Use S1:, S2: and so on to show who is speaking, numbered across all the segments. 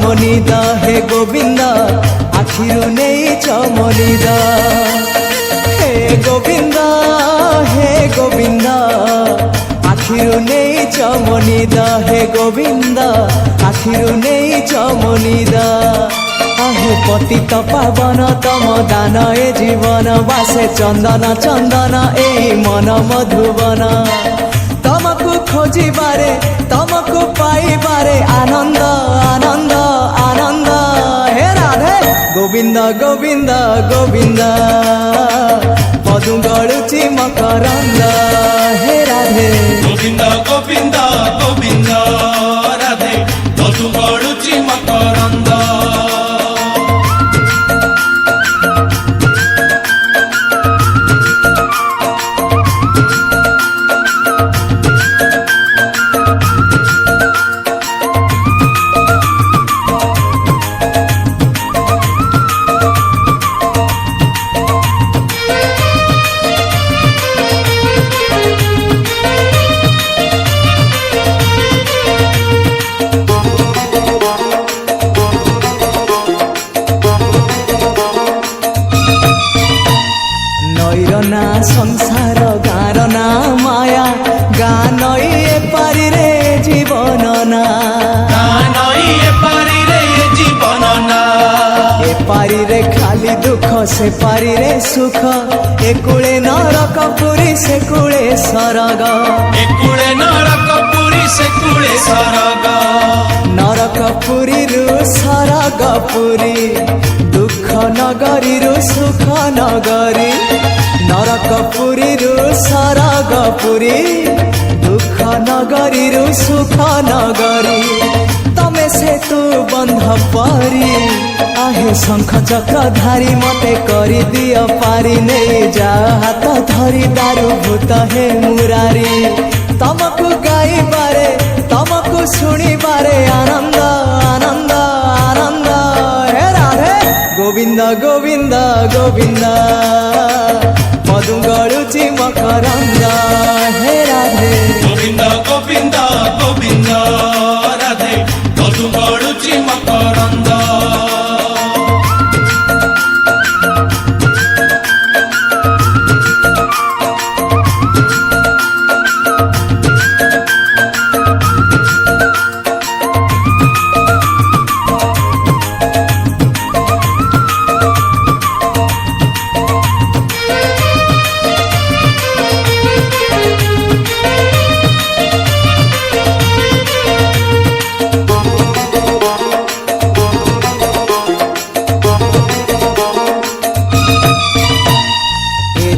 S1: चमनिद हे गोविंद आखिरु नहीं चमनिद हे गोविंद आखिरु नहीं चमनिद हे गोविंद आखिरु नहीं चमनिद आहे पतित पावन तम दान ए जीवन बासे चंदन चंदन ए मन मधुबन तमको खोजिबारे तमको पाइबारे आनंद आनंद आनंद हे राधे गोविंद गोविंद गोविंद पदु गळुची मकरंद हे राधे
S2: गोविंद गोविंद गोविंद राधे पदु गळुची मकरंद
S1: नईरना संसार गारना माया गान ए पारी रे जीवन ना ए पारी रे खाली दुख से पारी रे सुख ए कूले नरक पुरी से कूले सरग
S2: एकुळे नरक पुरी से कुळे सरग
S1: नरक पुरी रु सरग पुरी दुख नगरी रु सुख नगरी नरक पुरी रु सरग पुरी दुख नगरी रु सुख नगरी तमे से तू बंध परी आहे शंख चक्र धारी मते करी दियो पारी नहीं जा हाथ धरी दारू भूत हे मुरारी तमको गाइबारे तमको सुनिबारे आनंद आनंद आनंद हे राधे गोविंद गोविंद गोविंद पदु गळुची मकरंद हे राधे
S2: गोविंद गोविंद गोविंद राधे पदु गळुची मकरंद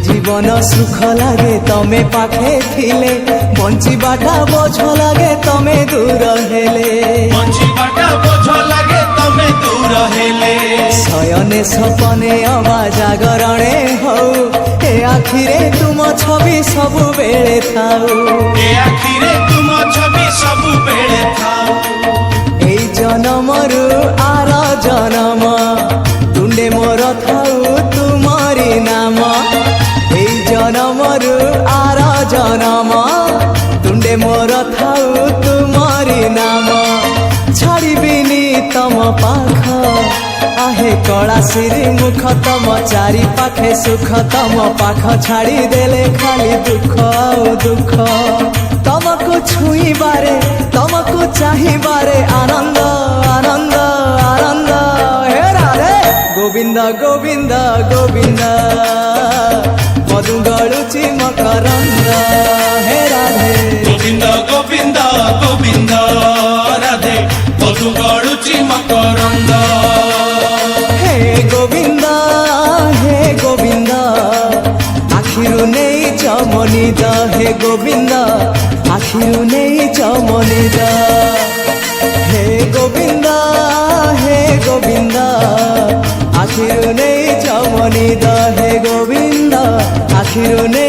S1: जीवन सुख लागे तमे पाखे थिले बंचीबाटा बोझ लागे तमे दूर हेले
S2: बंचीबाटा बोझ लागे तमे दूर हेले
S1: शयने सपने अबा जागरणे हौ ए आखिरे तुम छवि सबु बेले थाउ
S2: ए आखिरे तुम छवि सबु बेले थाउ
S1: ए जन्मरु आर जन्म तुंडे मोर थाउ तुमारी नाम जनमरु आर जनम तुंडे मोर थाउ तुमारी नाम छाड़बिनी तम पाख आहे कला सिरी मुख तम चारि पाखे सुख तम पाख छाड़ी देले खाली दुख आउ दुख तमको छुईबारे तमको चाहिबारे आनंद आनंद आनंद हे राधे गोविंद गोविंद गोविंद पदु गळुची मकरंद हे राधे
S2: गोविंद गोविंद गोविंद राधे पदु गळुची मकरंद
S1: हे गोविंद आखिरु नहीं चमनिद हे गोविंद आखिरु नहीं चमनिद हे गोविंद आखिरु नहीं चमनिद हे गोविंद आखिरु नहीं